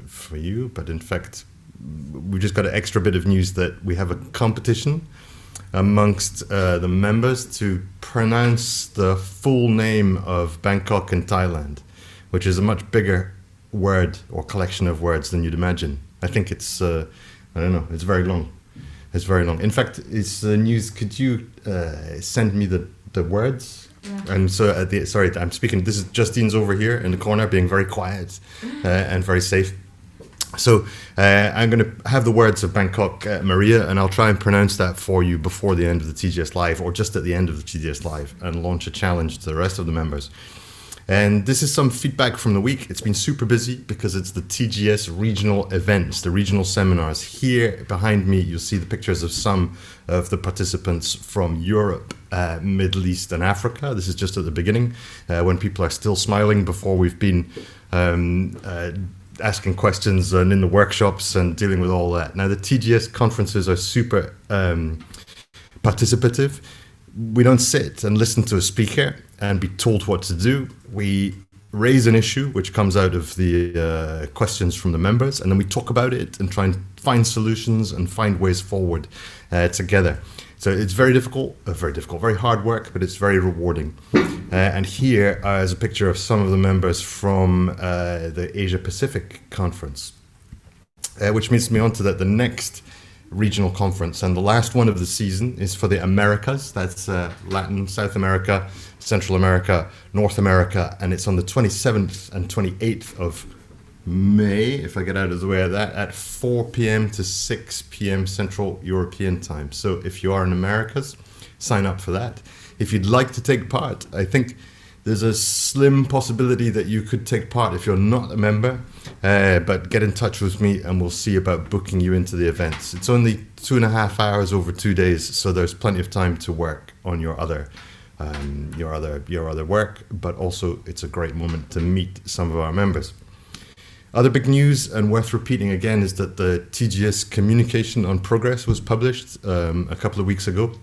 for you, but in fact, we just got an extra bit of news that we have a competition amongst the members to pronounce the full name of Bangkok in Thailand, which is a much bigger word or collection of words than you'd imagine. I think it's, I don't know, it's very long. It's very long. In fact, it's news. Could you send me the words? Yeah. And so, sorry, I'm speaking. This is Justine's over here in the corner, being very quiet and very safe. So I'm going to have the words of Bangkok, Maria, and I'll try and pronounce that for you before the end of the TGS Live, or just at the end of the TGS Live, and launch a challenge to the rest of the members. And this is some feedback from the week. It's been super busy because it's the TGS regional events, the regional seminars. Here behind me, you'll see the pictures of some of the participants from Europe, Middle East and Africa. This is just at the beginning, when people are still smiling before we've been asking questions and in the workshops and dealing with all that. Now, the TGS conferences are super participative. We don't sit and listen to a speaker and be told what to do. We raise an issue which comes out of the questions from the members, and then we talk about it and try and find solutions and find ways forward together. So it's very difficult, very hard work, but it's very rewarding. And here is a picture of some of the members from the Asia Pacific Conference, which leads me on to the next regional conference, and the last one of the season is for the Americas. That's Latin, South America, Central America, North America, and it's on the 27th and 28th of May, if I get out of the way of that, at 4 p.m. to 6 p.m. Central European time. So if you are in Americas, sign up for that. If you'd like to take part, I think there's a slim possibility that you could take part if you're not a member, but get in touch with me and we'll see about booking you into the events. It's only 2.5 hours over 2 days, so there's plenty of time to work on your other work, but also it's a great moment to meet some of our members. Other big news, and worth repeating again, is that the TGS Communication on Progress was published a couple of weeks ago.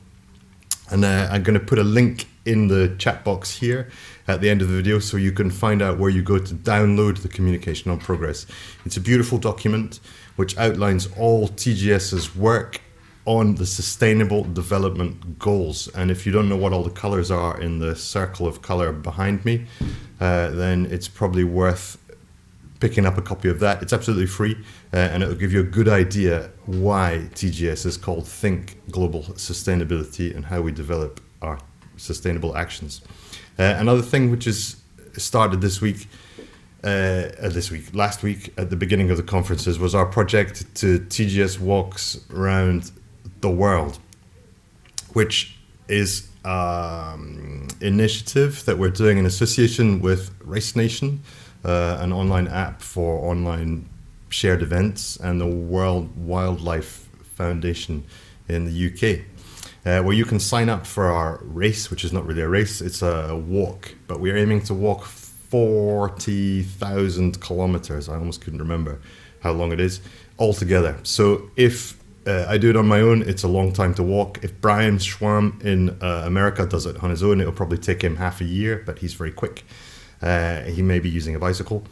And I'm going to put a link in the chat box here at the end of the video so you can find out where you go to download the Communication on Progress. It's a beautiful document which outlines all TGS's work on the Sustainable Development Goals. And if you don't know what all the colors are in the circle of color behind me, then it's probably worth picking up a copy of that. It's absolutely free, and it'll give you a good idea why TGS is called Think Global Sustainability and how we develop our sustainable actions. Another thing which is started last week at the beginning of the conferences was our project to TGS Walks around the world, which is an initiative that we're doing in association with Race Nation, an online app for online shared events, and the World Wildlife Foundation in the UK, where you can sign up for our race, which is not really a race, it's a walk, but we're aiming to walk 40,000 kilometers. I almost couldn't remember how long it is altogether. So if I do it on my own, it's a long time to walk. If Brian Schwam in America does it on his own, it'll probably take him half a year, but he's very quick. He may be using a bicycle.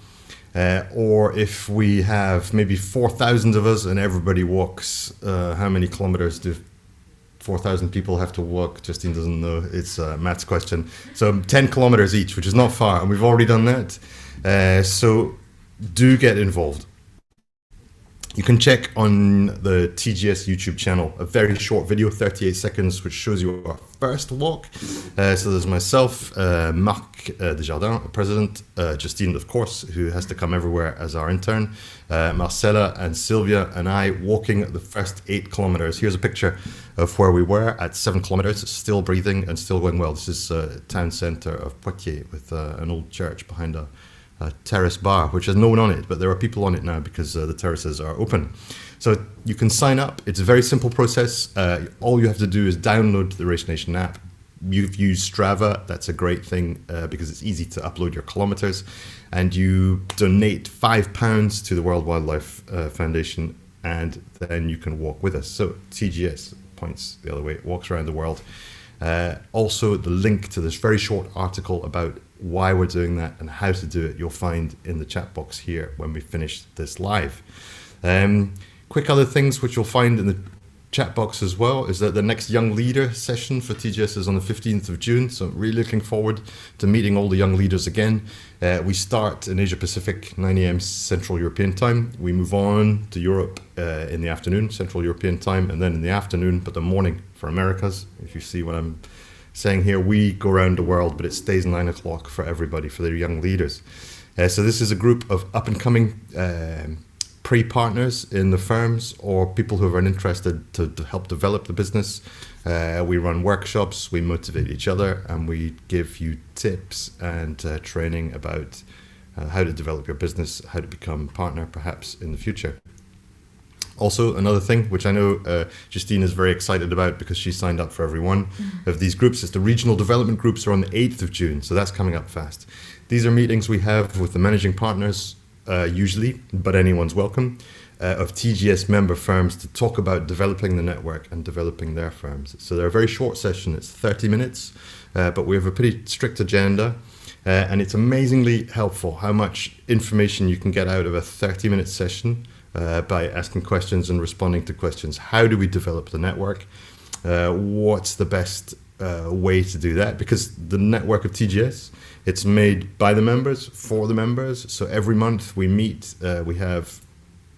Or if we have maybe 4,000 of us and everybody walks, how many kilometers do 4,000 people have to walk? Justine doesn't know. It's a maths question. So 10 kilometers each, which is not far, and we've already done that. So do get involved. You can check on the TGS YouTube channel a very short video, 38 seconds, which shows you our first walk. So there's myself, Marc Desjardins, president, Justine, of course, who has to come everywhere as our intern, Marcella and Sylvia and I walking the first 8 kilometers. Here's a picture of where we were at 7 kilometers, still breathing and still going well. This is town center of Poitiers with an old church behind a terrace bar, which has no one on it, but there are people on it now because the terraces are open. So you can sign up. It's a very simple process. All you have to do is download the Race Nation app. You've used Strava. That's a great thing because it's easy to upload your kilometers, and you donate £5 to the World Wildlife Foundation, and then you can walk with us. So TGS points the other way. It walks around the world. Also, the link to this very short article about why we're doing that and how to do it, you'll find in the chat box here when we finish this live. Quick other things which you'll find in the chat box as well is that the next Young Leader session for TGS is on the 15th of June. So I'm really looking forward to meeting all the young leaders again. We start in Asia Pacific, 9 a.m. Central European time. We move on to Europe in the afternoon, Central European time, and then in the afternoon, but the morning for Americas. If you see what I'm saying here, we go around the world, but it stays 9 o'clock for everybody, for their young leaders. So this is a group of up-and-coming pre-partners in the firms or people who are interested to help develop the business. We run workshops, we motivate each other, and we give you tips and training about how to develop your business, how to become a partner perhaps in the future. Also, another thing which I know Justine is very excited about because she signed up for every one of these groups is the regional development groups are on the 8th of June, so that's coming up fast. These are meetings we have with the managing partners usually, but anyone's welcome, of TGS member firms to talk about developing the network and developing their firms. So they're a very short session, it's 30 minutes, but we have a pretty strict agenda, and it's amazingly helpful how much information you can get out of a 30-minute session by asking questions and responding to questions. How do we develop the network? What's the best way to do that? Because the network of TGS, it's made by the members, for the members. So every month we meet, we have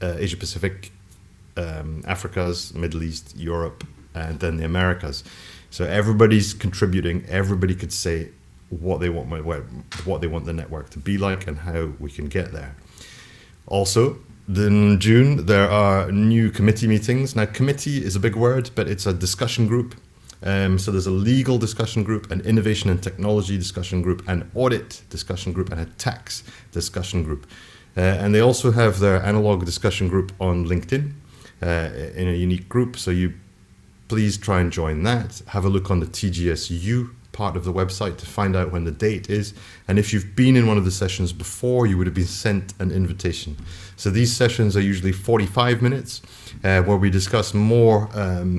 Asia Pacific, Africa's, Middle East, Europe, and then the Americas. So everybody's contributing, everybody could say what they want the network to be like and how we can get there. Also, in June, there are new committee meetings. Now, committee is a big word, but it's a discussion group. So there's a legal discussion group, an innovation and technology discussion group, an audit discussion group, and a tax discussion group. And they also have their analog discussion group on LinkedIn in a unique group. So you please try and join that. Have a look on the TGSU part of the website to find out when the date is. And if you've been in one of the sessions before, you would have been sent an invitation. So these sessions are usually 45 minutes where we discuss more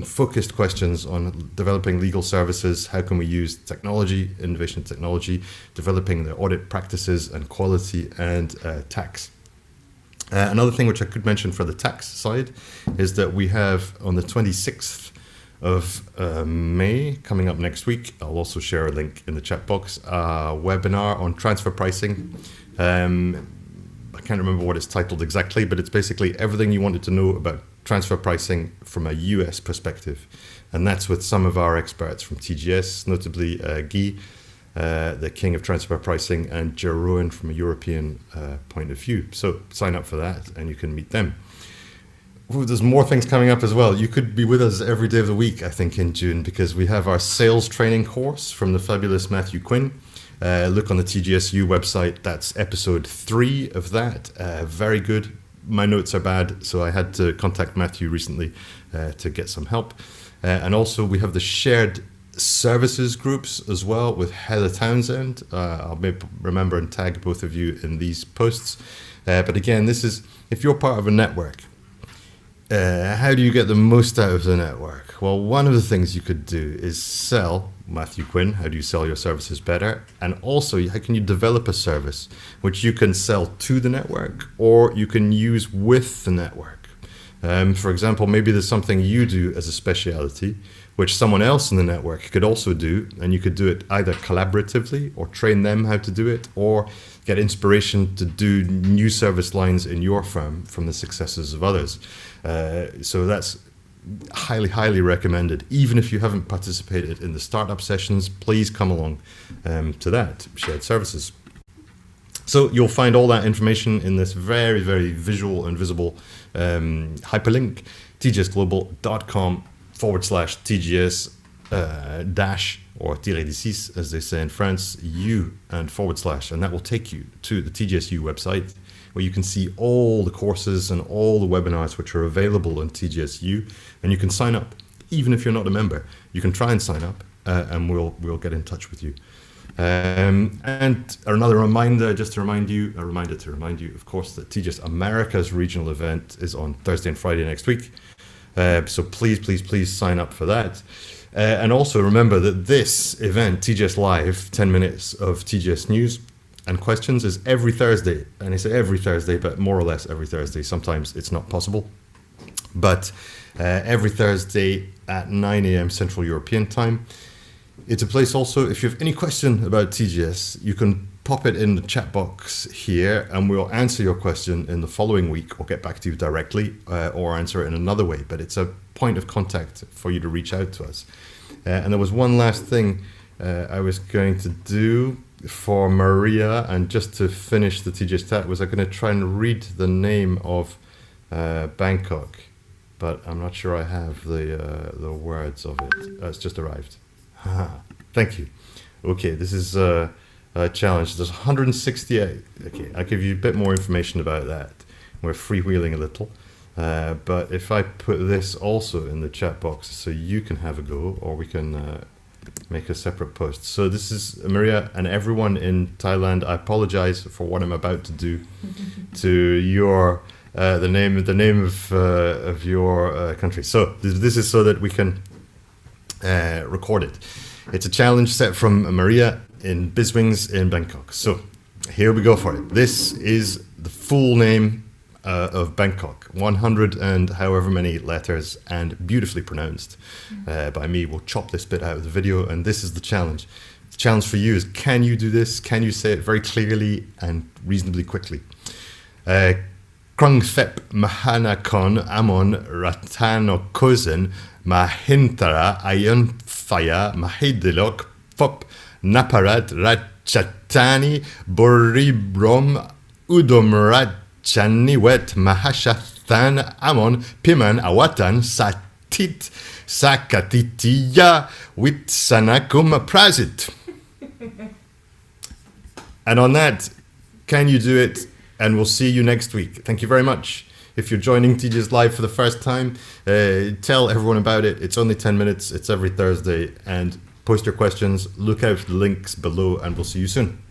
focused questions on developing legal services. How can we use technology, innovation technology, developing the audit practices and quality and tax. Another thing which I could mention for the tax side is that we have on the 26th of May, coming up next week, I'll also share a link in the chat box, a webinar on transfer pricing. I can't remember what it's titled exactly, but it's basically everything you wanted to know about transfer pricing from a US perspective. And that's with some of our experts from TGS, notably Guy, the king of transfer pricing, and Jeroen from a European point of view. So sign up for that and you can meet them. Ooh, there's more things coming up as well. You could be with us every day of the week, I think, in June, because we have our sales training course from the fabulous Matthew Quinn. Look on the TGSU website. That's episode 3 of that. Very good. My notes are bad, so I had to contact Matthew recently to get some help. And also we have the shared services groups as well with Heather Townsend. I'll maybe remember and tag both of you in these posts. But again, this is, if you're part of a network, how do you get the most out of the network? Well, one of the things you could do is sell, Matthew Quinn, how do you sell your services better? And also, how can you develop a service which you can sell to the network or you can use with the network? For example, maybe there's something you do as a specialty, which someone else in the network could also do, and you could do it either collaboratively or train them how to do it, or get inspiration to do new service lines in your firm from the successes of others. So that's highly, highly recommended. Even if you haven't participated in the startup sessions, please come along to that, shared services. So you'll find all that information in this very, very visual and visible hyperlink, tgsglobal.com/TGS dash or -6, as they say in France, U and /, and that will take you to the TGSU website, where you can see all the courses and all the webinars which are available on TGSU, and you can sign up. Even if you're not a member, you can try and sign up, and we'll get in touch with you. And another reminder, to remind you, of course, that TGS America's regional event is on Thursday and Friday next week. So please sign up for that. And also remember that this event, TGS Live, 10 minutes of TGS news and questions, is every Thursday. And I say every Thursday, but more or less every Thursday. Sometimes it's not possible. But every Thursday at 9 a.m. Central European time. It's a place also, if you have any question about TGS, you can pop it in the chat box here and we'll answer your question in the following week or get back to you directly or answer it in another way. But it's a point of contact for you to reach out to us. And there was one last thing I was going to do for Maria, and just to finish the TGS chat, was I'm going to try and read the name of Bangkok, but I'm not sure I have the words of it. It's just arrived. Thank you. Okay, this is a challenge. There's 168. Okay, I'll give you a bit more information about that. We're freewheeling a little. But if I put this also in the chat box so you can have a go, or we can make a separate post. So this is Maria and everyone in Thailand. I apologize for what I'm about to do to your the name of your country. So this is so that we can record it. It's a challenge set from Maria in Bizwings in Bangkok. So here we go for it. This is the full name of Bangkok, 100 and however many letters, and beautifully pronounced by me. We'll chop this bit out of the video, and this is the challenge. The challenge for you is, can you do this? Can you say it very clearly and reasonably quickly? Krung, Thep, Mahanakhon, Amon, Rattanakosin, Mahinthara, Ayuthaya, Mahadilok, Phop, Noppharat, Ratchathani, Burirom, Udomratchaniwet, Mahasathan, Amon, Piman, Awatan, Sathit, Sakkathattiya, Witsanukam, Prasit. And on that, can you do it? And we'll see you next week. Thank you very much. If you're joining TGS Live for the first time, tell everyone about it. It's only 10 minutes. It's every Thursday. And post your questions. Look out for the links below, and we'll see you soon.